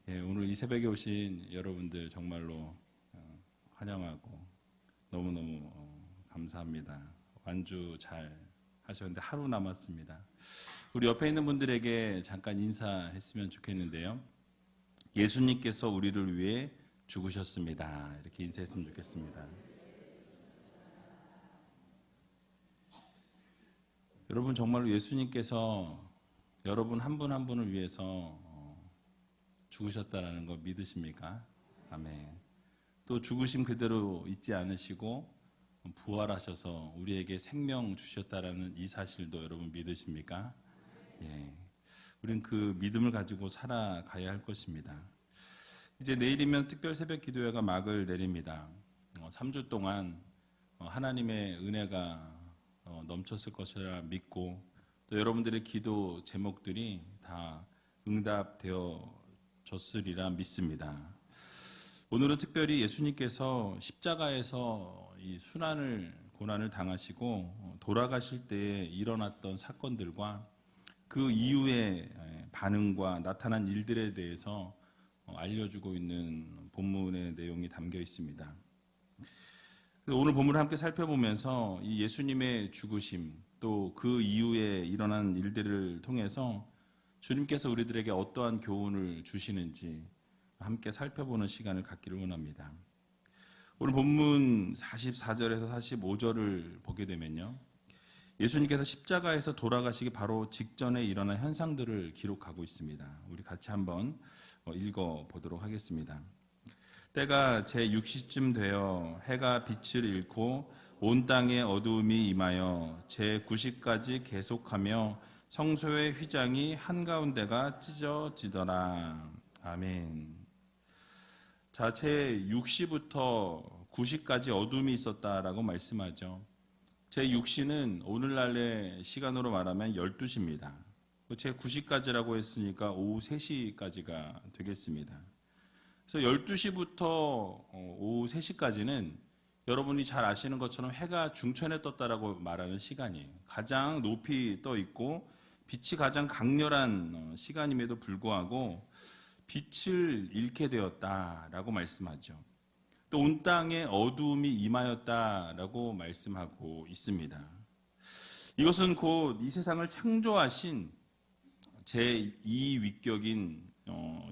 예, 오늘 이 새벽에 오신 여러분들 정말로 환영하고 너무너무 감사합니다. 완주 잘 하셨는데 하루 남았습니다. 우리 옆에 있는 분들에게 잠깐 인사했으면 좋겠는데요. 예수님께서 우리를 위해 죽으셨습니다. 이렇게 인사했으면 좋겠습니다. 여러분 정말로 예수님께서 여러분 한 분 한 분을 위해서 죽으셨다라는 거 믿으십니까? 아멘. 또 죽으심 그대로 잊지 않으시고 부활하셔서 우리에게 생명 주셨다라는 이 사실도 여러분 믿으십니까? 예. 우리는 그 믿음을 가지고 살아가야 할 것입니다. 이제 내일이면 특별 새벽 기도회가 막을 내립니다. 3주 동안 하나님의 은혜가 넘쳤을 것이라 믿고 또 여러분들의 기도 제목들이 다 응답되어 졌으리라 믿습니다. 오늘은 특별히 예수님께서 십자가에서 이 고난을 당하시고 돌아가실 때에 일어났던 사건들과 그 이후의 반응과 나타난 일들에 대해서 알려주고 있는 본문의 내용이 담겨 있습니다. 오늘 본문을 함께 살펴보면서 이 예수님의 죽으심 또 그 이후에 일어난 일들을 통해서 주님께서 우리들에게 어떠한 교훈을 주시는지 함께 살펴보는 시간을 갖기를 원합니다. 오늘 본문 44절에서 45절을 보게 되면요. 예수님께서 십자가에서 돌아가시기 바로 직전에 일어난 현상들을 기록하고 있습니다. 우리 같이 한번 읽어보도록 하겠습니다. 때가 제6시쯤 되어 해가 빛을 잃고 온 땅에 어두움이 임하여 제9시까지 계속하며 성소의 휘장이 한가운데가 찢어지더라. 아멘. 자, 제6시부터 9시까지 어둠이 있었다라고 말씀하죠. 제6시는 오늘날의 시간으로 말하면 12시입니다. 제9시까지라고 했으니까 오후 3시까지가 되겠습니다. 그래서 12시부터 오후 3시까지는 여러분이 잘 아시는 것처럼 해가 중천에 떴다라고 말하는 시간이에요. 가장 높이 떠 있고 빛이 가장 강렬한 시간임에도 불구하고 빛을 잃게 되었다라고 말씀하죠. 또 온 땅에 어두움이 임하였다라고 말씀하고 있습니다. 이것은 곧 이 세상을 창조하신 제2위격인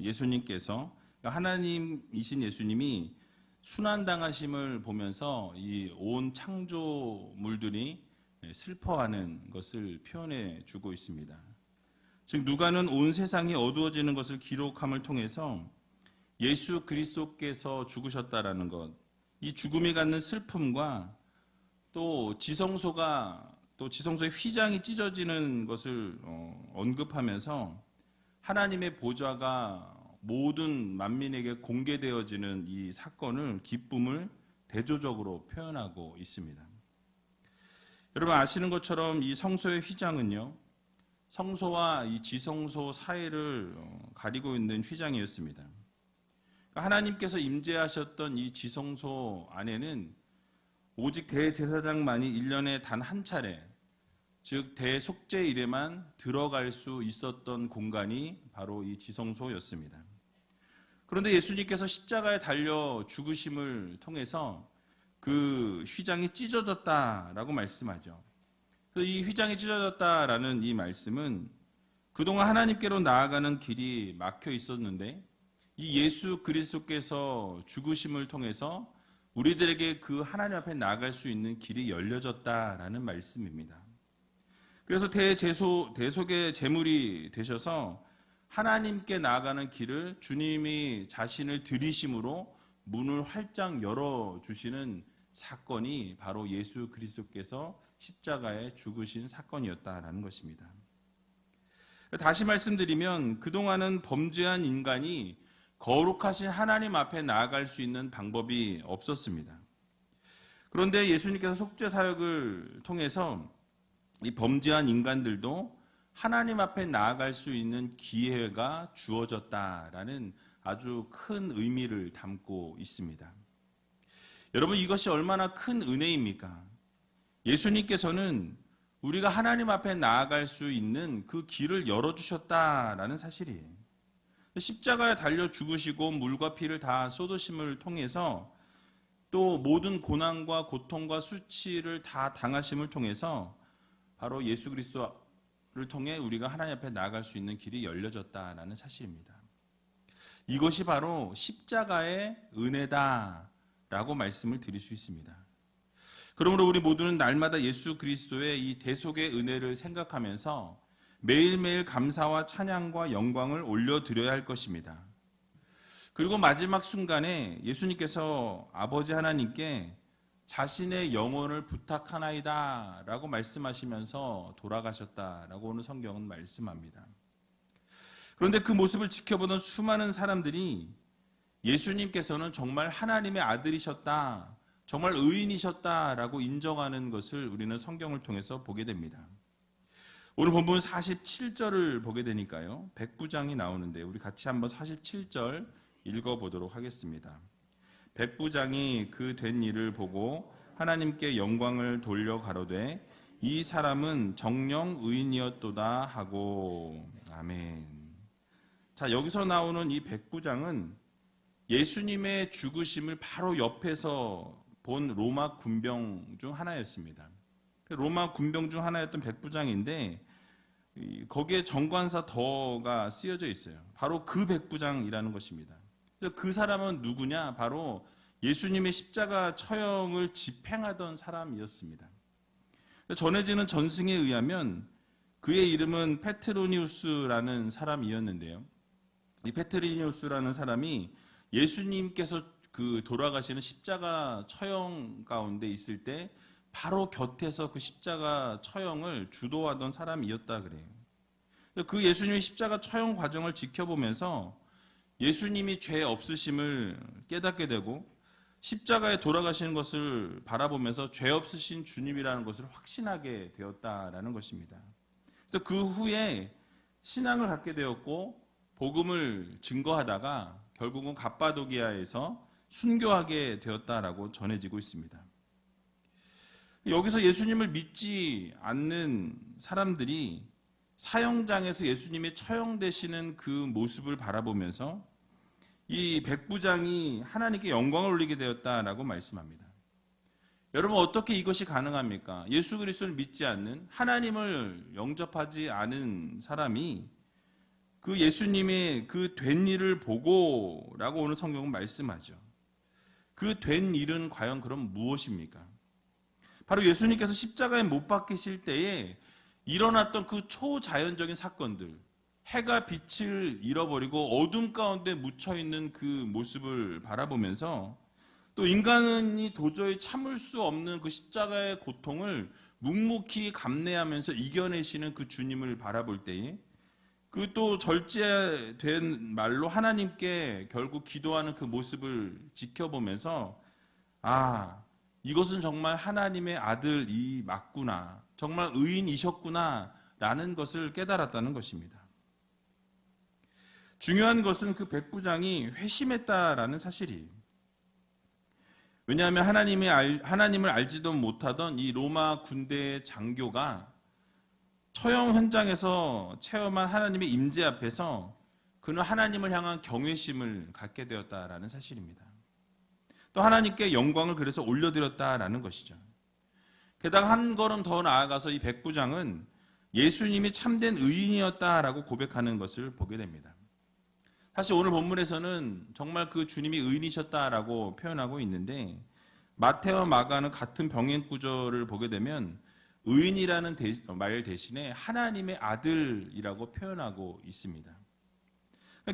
예수님께서 하나님이신 예수님이 순환당하심을 보면서 이 온 창조물들이 슬퍼하는 것을 표현해 주고 있습니다. 즉 누가는 온 세상이 어두워지는 것을 기록함을 통해서 예수 그리스도께서 죽으셨다라는 것, 이 죽음이 갖는 슬픔과 또 지성소의 휘장이 찢어지는 것을 언급하면서 하나님의 보좌가 모든 만민에게 공개되어지는 이 사건을 기쁨을 대조적으로 표현하고 있습니다. 여러분 아시는 것처럼 이 성소의 휘장은요, 성소와 이 지성소 사이를 가리고 있는 휘장이었습니다. 하나님께서 임재하셨던 이 지성소 안에는 오직 대제사장만이 1년에 단 한 차례, 즉 대속죄일에만 들어갈 수 있었던 공간이 바로 이 지성소였습니다. 그런데 예수님께서 십자가에 달려 죽으심을 통해서 그 휘장이 찢어졌다라고 말씀하죠. 이 휘장이 찢어졌다라는 이 말씀은 그동안 하나님께로 나아가는 길이 막혀 있었는데 이 예수 그리스도께서 죽으심을 통해서 우리들에게 그 하나님 앞에 나아갈 수 있는 길이 열려졌다라는 말씀입니다. 그래서 대속의 제물이 되셔서 하나님께 나아가는 길을 주님이 자신을 들이심으로 문을 활짝 열어주시는 사건이 바로 예수 그리스도께서 십자가에 죽으신 사건이었다라는 것입니다. 다시 말씀드리면 그동안은 범죄한 인간이 거룩하신 하나님 앞에 나아갈 수 있는 방법이 없었습니다. 그런데 예수님께서 속죄 사역을 통해서 이 범죄한 인간들도 하나님 앞에 나아갈 수 있는 기회가 주어졌다라는 아주 큰 의미를 담고 있습니다. 여러분 이것이 얼마나 큰 은혜입니까? 예수님께서는 우리가 하나님 앞에 나아갈 수 있는 그 길을 열어주셨다라는 사실이에요. 십자가에 달려 죽으시고 물과 피를 다 쏟으심을 통해서 또 모든 고난과 고통과 수치를 다 당하심을 통해서 바로 예수 그리스도를 통해 우리가 하나님 앞에 나아갈 수 있는 길이 열려졌다라는 사실입니다. 이것이 바로 십자가의 은혜다라고 말씀을 드릴 수 있습니다. 그러므로 우리 모두는 날마다 예수 그리스도의 이 대속의 은혜를 생각하면서 매일매일 감사와 찬양과 영광을 올려드려야 할 것입니다. 그리고 마지막 순간에 예수님께서 아버지 하나님께 자신의 영혼을 부탁하나이다 라고 말씀하시면서 돌아가셨다라고 오늘 성경은 말씀합니다. 그런데 그 모습을 지켜보던 수많은 사람들이 예수님께서는 정말 하나님의 아들이셨다, 정말 의인이셨다라고 인정하는 것을 우리는 성경을 통해서 보게 됩니다. 오늘 본문 47절을 보게 되니까요, 백부장이 나오는데 우리 같이 한번 47절 읽어보도록 하겠습니다. 백부장이 그 된 일을 보고 하나님께 영광을 돌려 가로되 이 사람은 정령 의인이었도다 하고. 아멘. 자, 여기서 나오는 이 백부장은 예수님의 죽으심을 바로 옆에서 본 로마 군병 중 하나였습니다. 로마 군병 중 하나였던 백부장인데 거기에 정관사 더가 쓰여져 있어요. 바로 그 백부장이라는 것입니다. 그래서 그 사람은 누구냐? 바로 예수님의 십자가 처형을 집행하던 사람이었습니다. 전해지는 전승에 의하면 그의 이름은 페트로니우스라는 사람이었는데요. 이 페트로니우스라는 사람이 예수님께서 그 돌아가시는 십자가 처형 가운데 있을 때 바로 곁에서 그 십자가 처형을 주도하던 사람이었다 그래요. 그 예수님의 십자가 처형 과정을 지켜보면서 예수님이 죄 없으심을 깨닫게 되고 십자가에 돌아가시는 것을 바라보면서 죄 없으신 주님이라는 것을 확신하게 되었다라는 것입니다. 그래서 그 후에 신앙을 갖게 되었고 복음을 증거하다가 결국은 갑바도기아에서 순교하게 되었다라고 전해지고 있습니다. 여기서 예수님을 믿지 않는 사람들이 사형장에서 예수님이 처형되시는 그 모습을 바라보면서 이 백부장이 하나님께 영광을 올리게 되었다라고 말씀합니다. 여러분, 어떻게 이것이 가능합니까? 예수 그리스도를 믿지 않는, 하나님을 영접하지 않은 사람이 그 예수님의 그 된 일을 보고라고 오늘 성경은 말씀하죠. 그 된 일은 과연 그럼 무엇입니까? 바로 예수님께서 십자가에 못 박히실 때에 일어났던 그 초자연적인 사건들, 해가 빛을 잃어버리고 어둠 가운데 묻혀있는 그 모습을 바라보면서 또 인간이 도저히 참을 수 없는 그 십자가의 고통을 묵묵히 감내하면서 이겨내시는 그 주님을 바라볼 때에 그 또 절제된 말로 하나님께 결국 기도하는 그 모습을 지켜보면서 이것은 정말 하나님의 아들이 맞구나, 정말 의인이셨구나 라는 것을 깨달았다는 것입니다. 중요한 것은 그 백부장이 회심했다라는 사실이에요. 왜냐하면 하나님을 알지도 못하던 이 로마 군대의 장교가 처형 현장에서 체험한 하나님의 임재 앞에서 그는 하나님을 향한 경외심을 갖게 되었다라는 사실입니다. 또 하나님께 영광을 그래서 올려드렸다라는 것이죠. 게다가 한 걸음 더 나아가서 이 백부장은 예수님이 참된 의인이었다라고 고백하는 것을 보게 됩니다. 사실 오늘 본문에서는 정말 그 주님이 의인이셨다라고 표현하고 있는데 마태와 마가는 같은 병행 구절을 보게 되면 의인이라는 말 대신에 하나님의 아들이라고 표현하고 있습니다.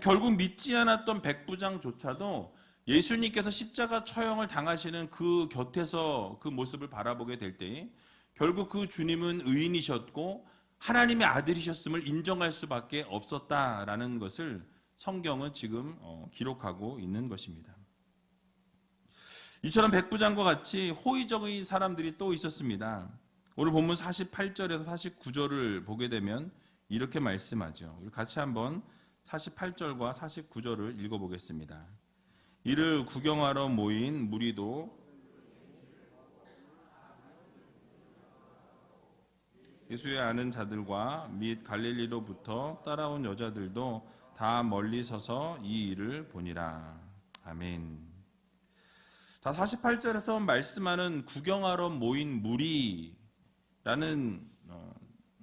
결국 믿지 않았던 백부장조차도 예수님께서 십자가 처형을 당하시는 그 곁에서 그 모습을 바라보게 될 때에 결국 그 주님은 의인이셨고 하나님의 아들이셨음을 인정할 수밖에 없었다라는 것을 성경은 지금 기록하고 있는 것입니다. 이처럼 백부장과 같이 호의적인 사람들이 또 있었습니다. 오늘 본문 48절에서 49절을 보게 되면 이렇게 말씀하죠. 우리 같이 한번 48절과 49절을 읽어보겠습니다. 이를 구경하러 모인 무리도 예수의 아는 자들과 및 갈릴리로부터 따라온 여자들도 다 멀리 서서 이 일을 보니라. 아멘. 자, 48절에서 말씀하는 구경하러 모인 무리라는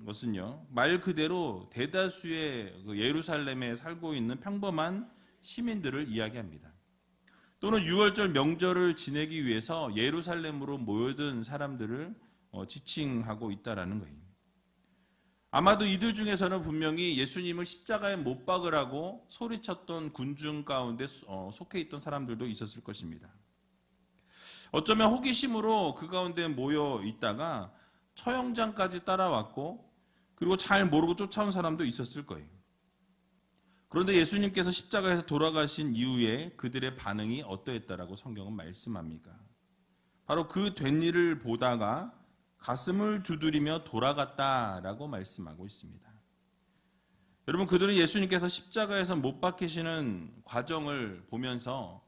것은요, 말 그대로 대다수의 예루살렘에 살고 있는 평범한 시민들을 이야기합니다. 또는 6월절 명절을 지내기 위해서 예루살렘으로 모여든 사람들을 지칭하고 있다라는 거예요. 아마도 이들 중에서는 분명히 예수님을 십자가에 못 박으라고 소리쳤던 군중 가운데 속해 있던 사람들도 있었을 것입니다. 어쩌면 호기심으로 그 가운데 모여 있다가 처형장까지 따라왔고 그리고 잘 모르고 쫓아온 사람도 있었을 거예요. 그런데 예수님께서 십자가에서 돌아가신 이후에 그들의 반응이 어떠했다라고 성경은 말씀합니까? 바로 그 된 일을 보다가 가슴을 두드리며 돌아갔다라고 말씀하고 있습니다. 여러분, 그들은 예수님께서 십자가에서 못 박히시는 과정을 보면서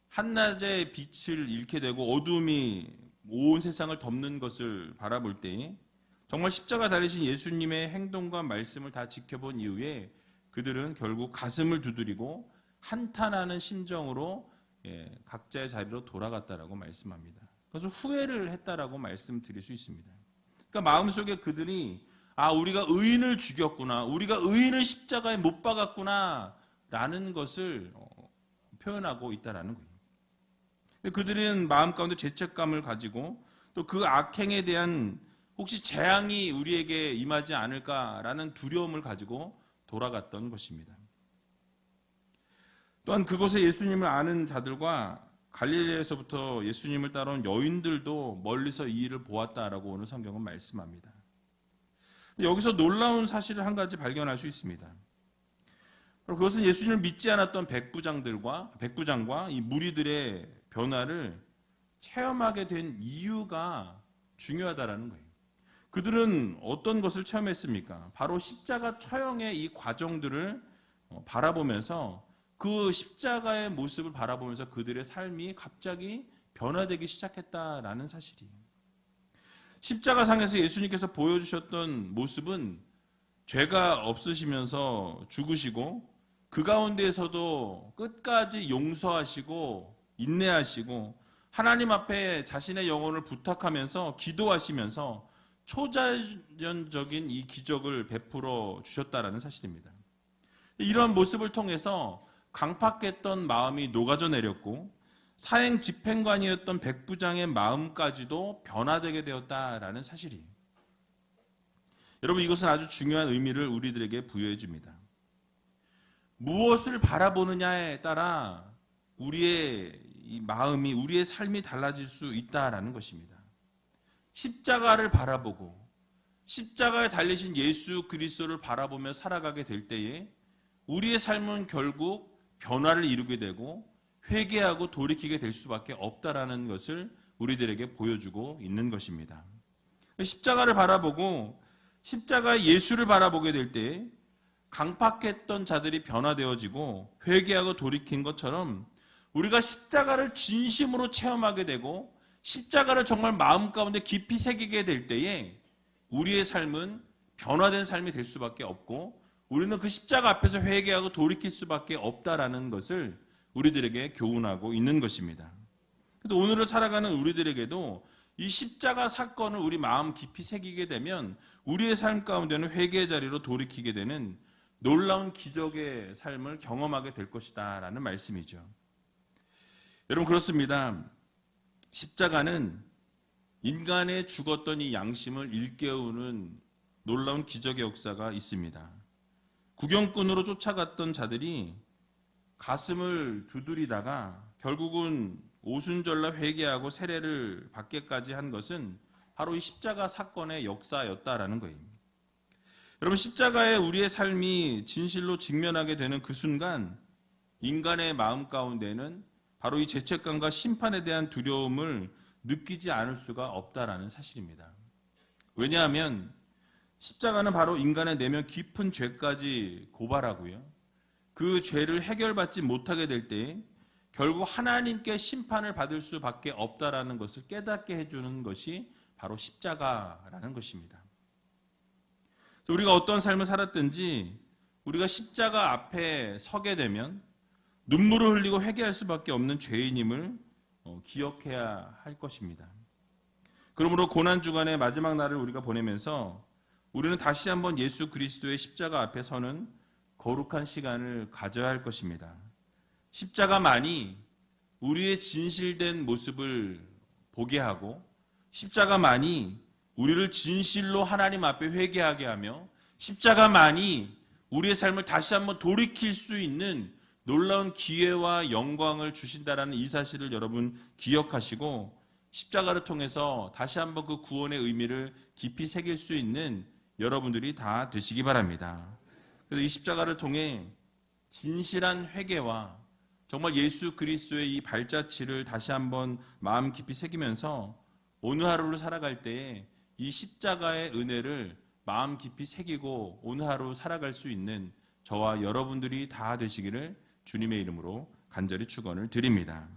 한낮의 빛을 잃게 되고 어둠이 온 세상을 덮는 것을 바라볼 때 정말 십자가 달리신 예수님의 행동과 말씀을 다 지켜본 이후에 그들은 결국 가슴을 두드리고 한탄하는 심정으로 각자의 자리로 돌아갔다라고 말씀합니다. 그래서 후회를 했다라고 말씀드릴 수 있습니다. 그러니까 마음속에 그들이 우리가 의인을 죽였구나, 우리가 의인을 십자가에 못 박았구나 라는 것을 표현하고 있다라는 거예요. 그들은 마음 가운데 죄책감을 가지고 또 그 악행에 대한 혹시 재앙이 우리에게 임하지 않을까라는 두려움을 가지고 돌아갔던 것입니다. 또한 그곳에 예수님을 아는 자들과 갈릴리에서부터 예수님을 따라온 여인들도 멀리서 이 일을 보았다라고 오늘 성경은 말씀합니다. 여기서 놀라운 사실을 한 가지 발견할 수 있습니다. 그것은 예수님을 믿지 않았던 백부장과 이 무리들의 변화를 체험하게 된 이유가 중요하다라는 거예요. 그들은 어떤 것을 체험했습니까? 바로 십자가 처형의 이 과정들을 바라보면서 그 십자가의 모습을 바라보면서 그들의 삶이 갑자기 변화되기 시작했다라는 사실이에요. 십자가상에서 예수님께서 보여주셨던 모습은 죄가 없으시면서 죽으시고 그 가운데에서도 끝까지 용서하시고 인내하시고 하나님 앞에 자신의 영혼을 부탁하면서 기도하시면서 초자연적인 이 기적을 베풀어 주셨다라는 사실입니다. 이런 모습을 통해서 강팍했던 마음이 녹아져 내렸고 사행 집행관이었던 백부장의 마음까지도 변화되게 되었다라는 사실이에요. 여러분, 이것은 아주 중요한 의미를 우리들에게 부여해 줍니다. 무엇을 바라보느냐에 따라 우리의 이 마음이, 우리의 삶이 달라질 수 있다라는 것입니다. 십자가를 바라보고 십자가에 달리신 예수 그리스도를 바라보며 살아가게 될 때에 우리의 삶은 결국 변화를 이루게 되고 회개하고 돌이키게 될 수밖에 없다라는 것을 우리들에게 보여주고 있는 것입니다. 십자가를 바라보고 십자가의 예수를 바라보게 될 때 강팍했던 자들이 변화되어지고 회개하고 돌이킨 것처럼 우리가 십자가를 진심으로 체험하게 되고 십자가를 정말 마음 가운데 깊이 새기게 될 때에 우리의 삶은 변화된 삶이 될 수밖에 없고 우리는 그 십자가 앞에서 회개하고 돌이킬 수밖에 없다라는 것을 우리들에게 교훈하고 있는 것입니다. 그래서 오늘을 살아가는 우리들에게도 이 십자가 사건을 우리 마음 깊이 새기게 되면 우리의 삶 가운데는 회개의 자리로 돌이키게 되는 놀라운 기적의 삶을 경험하게 될 것이다 라는 말씀이죠. 여러분, 그렇습니다. 십자가는 인간의 죽었던 이 양심을 일깨우는 놀라운 기적의 역사가 있습니다. 구경꾼으로 쫓아갔던 자들이 가슴을 두드리다가 결국은 오순절날 회개하고 세례를 받게까지 한 것은 바로 이 십자가 사건의 역사였다라는 거예요. 여러분, 십자가에 우리의 삶이 진실로 직면하게 되는 그 순간 인간의 마음 가운데는 바로 이 죄책감과 심판에 대한 두려움을 느끼지 않을 수가 없다라는 사실입니다. 왜냐하면 십자가는 바로 인간의 내면 깊은 죄까지 고발하고요. 그 죄를 해결받지 못하게 될 때 결국 하나님께 심판을 받을 수밖에 없다라는 것을 깨닫게 해주는 것이 바로 십자가라는 것입니다. 우리가 어떤 삶을 살았든지 우리가 십자가 앞에 서게 되면 눈물을 흘리고 회개할 수밖에 없는 죄인임을 기억해야 할 것입니다. 그러므로 고난주간의 마지막 날을 우리가 보내면서 우리는 다시 한번 예수 그리스도의 십자가 앞에 서는 거룩한 시간을 가져야 할 것입니다. 십자가만이 우리의 진실된 모습을 보게 하고 십자가만이 우리를 진실로 하나님 앞에 회개하게 하며 십자가만이 우리의 삶을 다시 한번 돌이킬 수 있는 놀라운 기회와 영광을 주신다라는 이 사실을 여러분 기억하시고 십자가를 통해서 다시 한번 그 구원의 의미를 깊이 새길 수 있는 여러분들이 다 되시기 바랍니다. 그래서 이 십자가를 통해 진실한 회개와 정말 예수 그리스도의 이 발자취를 다시 한번 마음 깊이 새기면서 오늘 하루를 살아갈 때에 이 십자가의 은혜를 마음 깊이 새기고 오늘 하루 살아갈 수 있는 저와 여러분들이 다 되시기를 주님의 이름으로 간절히 축원을 드립니다.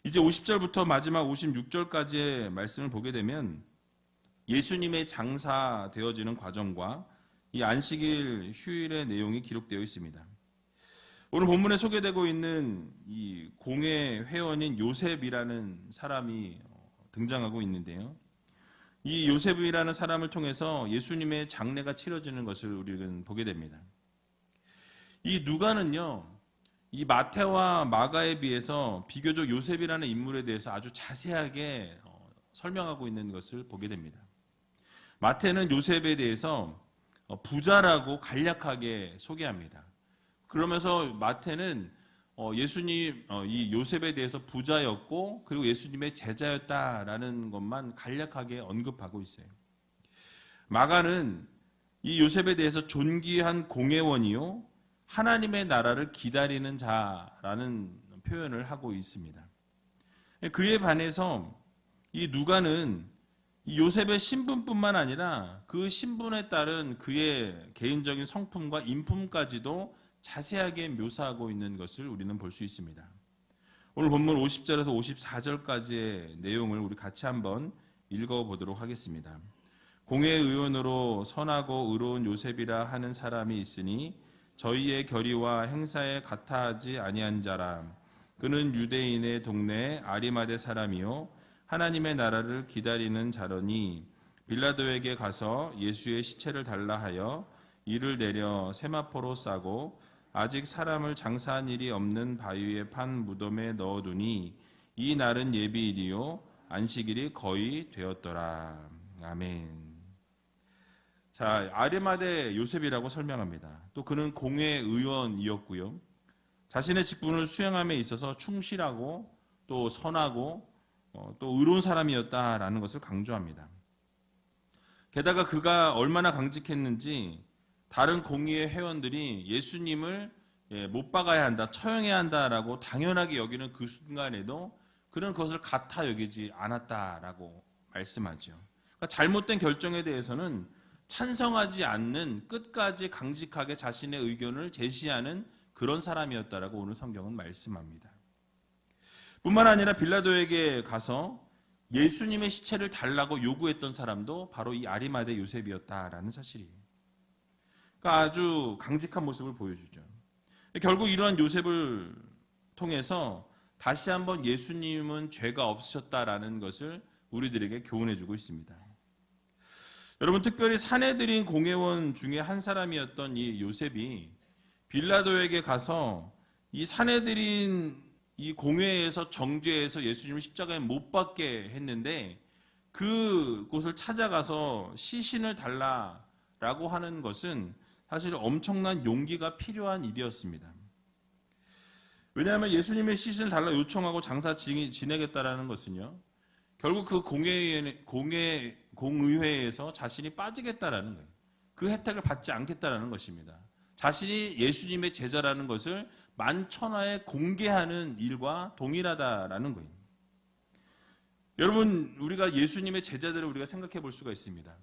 이제 50절부터 마지막 56절까지의 말씀을 보게 되면 예수님의 장사되어지는 과정과 이 안식일 휴일의 내용이 기록되어 있습니다. 오늘 본문에 소개되고 있는 이 공회 회원인 요셉이라는 사람이 등장하고 있는데요. 이 요셉이라는 사람을 통해서 예수님의 장례가 치러지는 것을 우리는 보게 됩니다. 이 누가는요, 이 마태와 마가에 비해서 비교적 요셉이라는 인물에 대해서 아주 자세하게 설명하고 있는 것을 보게 됩니다. 마태는 요셉에 대해서 부자라고 간략하게 소개합니다. 그러면서 마태는 예수님, 이 요셉에 대해서 부자였고 그리고 예수님의 제자였다라는 것만 간략하게 언급하고 있어요. 마가는 이 요셉에 대해서 존귀한 공회원이요 하나님의 나라를 기다리는 자라는 표현을 하고 있습니다. 그에 반해서 이 누가는 이 요셉의 신분뿐만 아니라 그 신분에 따른 그의 개인적인 성품과 인품까지도 자세하게 묘사하고 있는 것을 우리는 볼 수 있습니다. 오늘 본문 50절에서 54절까지의 내용을 우리 같이 한번 읽어보도록 하겠습니다. 공회의원으로 선하고 의로운 요셉이라 하는 사람이 있으니 저희의 결의와 행사에 같아하지 아니한 자라. 그는 유대인의 동네 아리마대 사람이요 하나님의 나라를 기다리는 자러니 빌라도에게 가서 예수의 시체를 달라 하여 이를 내려 세마포로 싸고 아직 사람을 장사한 일이 없는 바위에 판 무덤에 넣어두니 이 날은 예비일이요 안식일이 거의 되었더라. 아멘. 자, 아리마대 요셉이라고 설명합니다. 또 그는 공회 의원이었고요. 자신의 직분을 수행함에 있어서 충실하고 또 선하고 또 의로운 사람이었다라는 것을 강조합니다. 게다가 그가 얼마나 강직했는지 다른 공의회 회원들이 예수님을 못 박아야 한다, 처형해야 한다라고 당연하게 여기는 그 순간에도 그는 그것을 같아 여기지 않았다라고 말씀하죠. 그러니까 잘못된 결정에 대해서는 찬성하지 않는 끝까지 강직하게 자신의 의견을 제시하는 그런 사람이었다라고 오늘 성경은 말씀합니다. 뿐만 아니라 빌라도에게 가서 예수님의 시체를 달라고 요구했던 사람도 바로 이 아리마대 요셉이었다라는 사실이에요. 그러니까 아주 강직한 모습을 보여주죠. 결국 이러한 요셉을 통해서 다시 한번 예수님은 죄가 없으셨다라는 것을 우리들에게 교훈해주고 있습니다. 여러분, 특별히 사내들인 공회원 중에 한 사람이었던 이 요셉이 빌라도에게 가서 이 사내들인 이 공회에서 정죄해서 예수님을 십자가에 못 박게 했는데 그곳을 찾아가서 시신을 달라라고 하는 것은 사실 엄청난 용기가 필요한 일이었습니다. 왜냐하면 예수님의 시신을 달라 요청하고 장사 지내겠다라는 것은요, 결국 그 공의회에서 자신이 빠지겠다라는 거예요. 그 혜택을 받지 않겠다라는 것입니다. 자신이 예수님의 제자라는 것을 만천하에 공개하는 일과 동일하다라는 거예요. 여러분, 우리가 예수님의 제자들을 우리가 생각해 볼 수가 있습니다.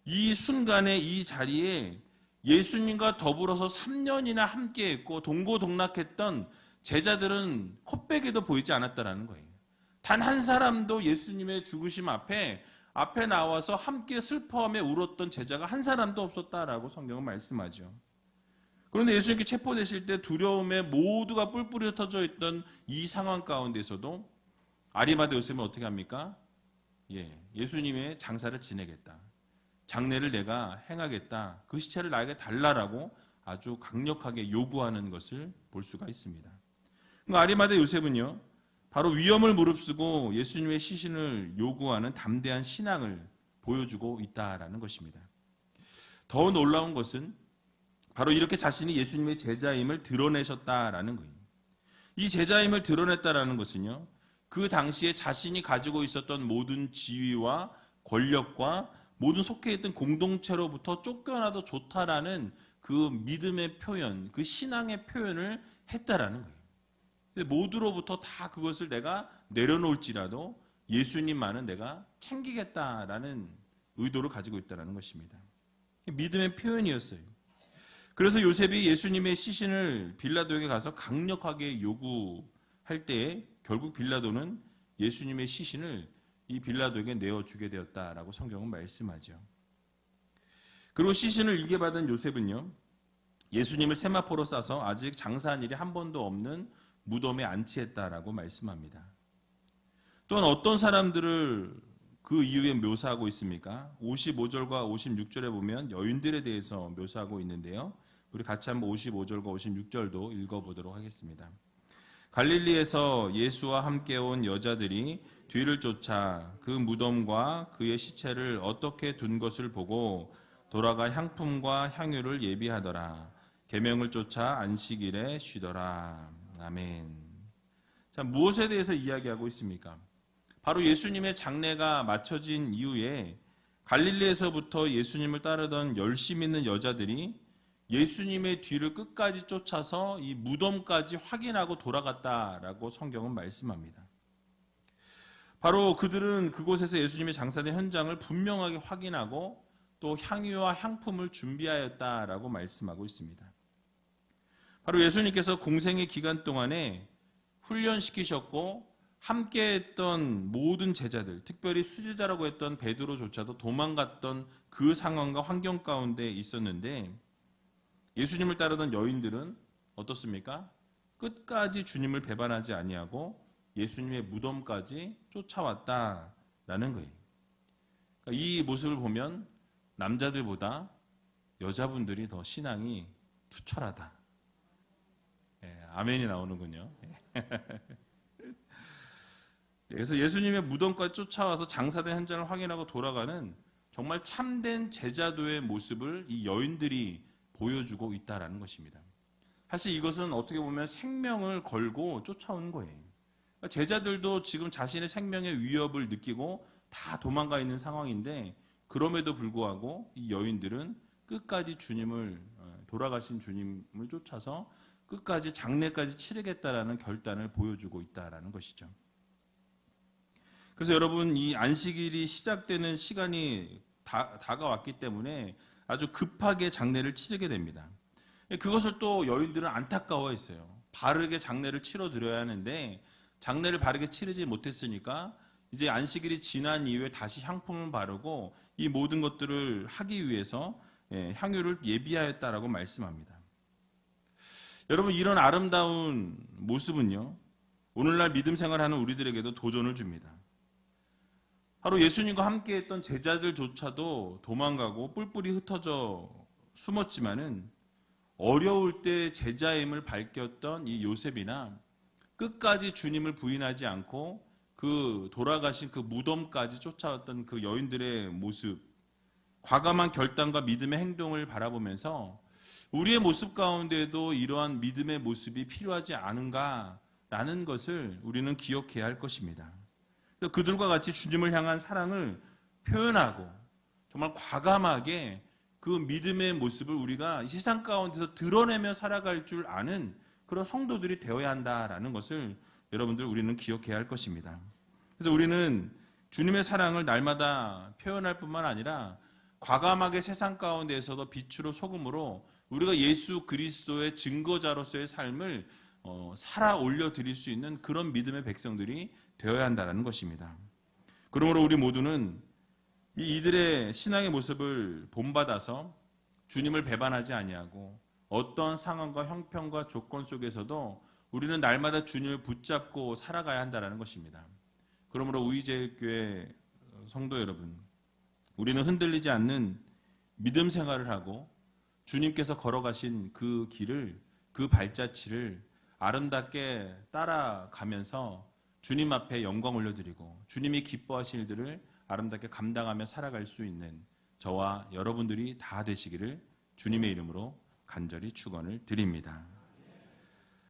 이 순간에 이 자리에 예수님과 더불어서 3년이나 함께했고 동고동락했던 제자들은 코빼기도 보이지 않았다라는 거예요. 단 한 사람도 예수님의 죽으심 앞에 나와서 함께 슬퍼하며 울었던 제자가 한 사람도 없었다라고 성경은 말씀하죠. 그런데 예수님께 체포되실 때 두려움에 모두가 뿔뿔이 흩어져 있던 이 상황 가운데서도 아리마대 요셉은 어떻게 합니까? 예수님의 장사를 지내겠다. 장례를 내가 행하겠다. 그 시체를 나에게 달라라고 아주 강력하게 요구하는 것을 볼 수가 있습니다. 아리마대 요셉은요, 바로 위험을 무릅쓰고 예수님의 시신을 요구하는 담대한 신앙을 보여주고 있다라는 것입니다. 더 놀라운 것은 바로 이렇게 자신이 예수님의 제자임을 드러내셨다라는 거예요. 이 제자임을 드러냈다라는 것은요, 그 당시에 자신이 가지고 있었던 모든 지위와 권력과 모든 속해 있던 공동체로부터 쫓겨나도 좋다라는 그 믿음의 표현, 그 신앙의 표현을 했다라는 거예요. 모두로부터 다 그것을 내가 내려놓을지라도 예수님만은 내가 챙기겠다라는 의도를 가지고 있다는 것입니다. 믿음의 표현이었어요. 그래서 요셉이 예수님의 시신을 빌라도에게 가서 강력하게 요구할 때에 결국 빌라도는 예수님의 시신을 이 빌라도에게 내어주게 되었다라고 성경은 말씀하죠. 그리고 시신을 이게 받은 요셉은요, 예수님을 세마포로 싸서 아직 장사한 일이 한 번도 없는 무덤에 안치했다라고 말씀합니다. 또한 어떤 사람들을 그 이후에 묘사하고 있습니까? 55절과 56절에 보면 여인들에 대해서 묘사하고 있는데요. 우리 같이 한번 55절과 56절도 읽어보도록 하겠습니다. 갈릴리에서 예수와 함께 온 여자들이 뒤를 쫓아 그 무덤과 그의 시체를 어떻게 둔 것을 보고 돌아가 향품과 향유를 예비하더라. 계명을 쫓아 안식일에 쉬더라. 아멘. 자, 무엇에 대해서 이야기하고 있습니까? 바로 예수님의 장례가 마쳐진 이후에 갈릴리에서부터 예수님을 따르던 열심 있는 여자들이 예수님의 뒤를 끝까지 쫓아서 이 무덤까지 확인하고 돌아갔다라고 성경은 말씀합니다. 바로 그들은 그곳에서 예수님의 장사된 현장을 분명하게 확인하고 또 향유와 향품을 준비하였다라고 말씀하고 있습니다. 바로 예수님께서 공생의 기간 동안에 훈련시키셨고 함께했던 모든 제자들, 특별히 수제자라고 했던 베드로조차도 도망갔던 그 상황과 환경 가운데 있었는데 예수님을 따르던 여인들은 어떻습니까? 끝까지 주님을 배반하지 아니하고 예수님의 무덤까지 쫓아왔다라는 거예요. 그러니까 이 모습을 보면 남자들보다 여자분들이 더 신앙이 투철하다. 아멘이 나오는군요. 그래서 예수님의 무덤까지 쫓아와서 장사된 현장을 확인하고 돌아가는 정말 참된 제자도의 모습을 이 여인들이 보여주고 있다라는 것입니다. 사실 이것은 어떻게 보면 생명을 걸고 쫓아온 거예요. 제자들도 지금 자신의 생명의 위협을 느끼고 다 도망가 있는 상황인데 그럼에도 불구하고 이 여인들은 끝까지 주님을 돌아가신 주님을 쫓아서 끝까지 장례까지 치르겠다라는 결단을 보여주고 있다라는 것이죠. 그래서 여러분 이 안식일이 시작되는 시간이 다가왔기 때문에 아주 급하게 장례를 치르게 됩니다. 그것을 또 여인들은 안타까워했어요. 바르게 장례를 치러드려야 하는데 장례를 바르게 치르지 못했으니까 이제 안식일이 지난 이후에 다시 향품을 바르고 이 모든 것들을 하기 위해서 향유를 예비하였다라고 말씀합니다. 여러분 이런 아름다운 모습은요, 오늘날 믿음 생활하는 우리들에게도 도전을 줍니다. 바로 예수님과 함께했던 제자들조차도 도망가고 뿔뿔이 흩어져 숨었지만은 어려울 때 제자임을 밝혔던 이 요셉이나 끝까지 주님을 부인하지 않고 그 돌아가신 그 무덤까지 쫓아왔던 그 여인들의 모습, 과감한 결단과 믿음의 행동을 바라보면서 우리의 모습 가운데도 이러한 믿음의 모습이 필요하지 않은가라는 것을 우리는 기억해야 할 것입니다. 그들과 같이 주님을 향한 사랑을 표현하고 정말 과감하게 그 믿음의 모습을 우리가 세상 가운데서 드러내며 살아갈 줄 아는 그런 성도들이 되어야 한다라는 것을 여러분들 우리는 기억해야 할 것입니다. 그래서 우리는 주님의 사랑을 날마다 표현할 뿐만 아니라 과감하게 세상 가운데에서도 빛으로 소금으로 우리가 예수 그리스도의 증거자로서의 삶을 살아 올려드릴 수 있는 그런 믿음의 백성들이 되어야 한다는 것입니다. 그러므로 우리 모두는 이들의 신앙의 모습을 본받아서 주님을 배반하지 아니하고 어떤 상황과 형편과 조건 속에서도 우리는 날마다 주님을 붙잡고 살아가야 한다는 것입니다. 그러므로 우이제일교회 성도 여러분, 우리는 흔들리지 않는 믿음 생활을 하고 주님께서 걸어가신 그 길을, 그 발자취를 아름답게 따라가면서 주님 앞에 영광 올려드리고 주님이 기뻐하신 일들을 아름답게 감당하며 살아갈 수 있는 저와 여러분들이 다 되시기를 주님의 이름으로 간절히 축원을 드립니다.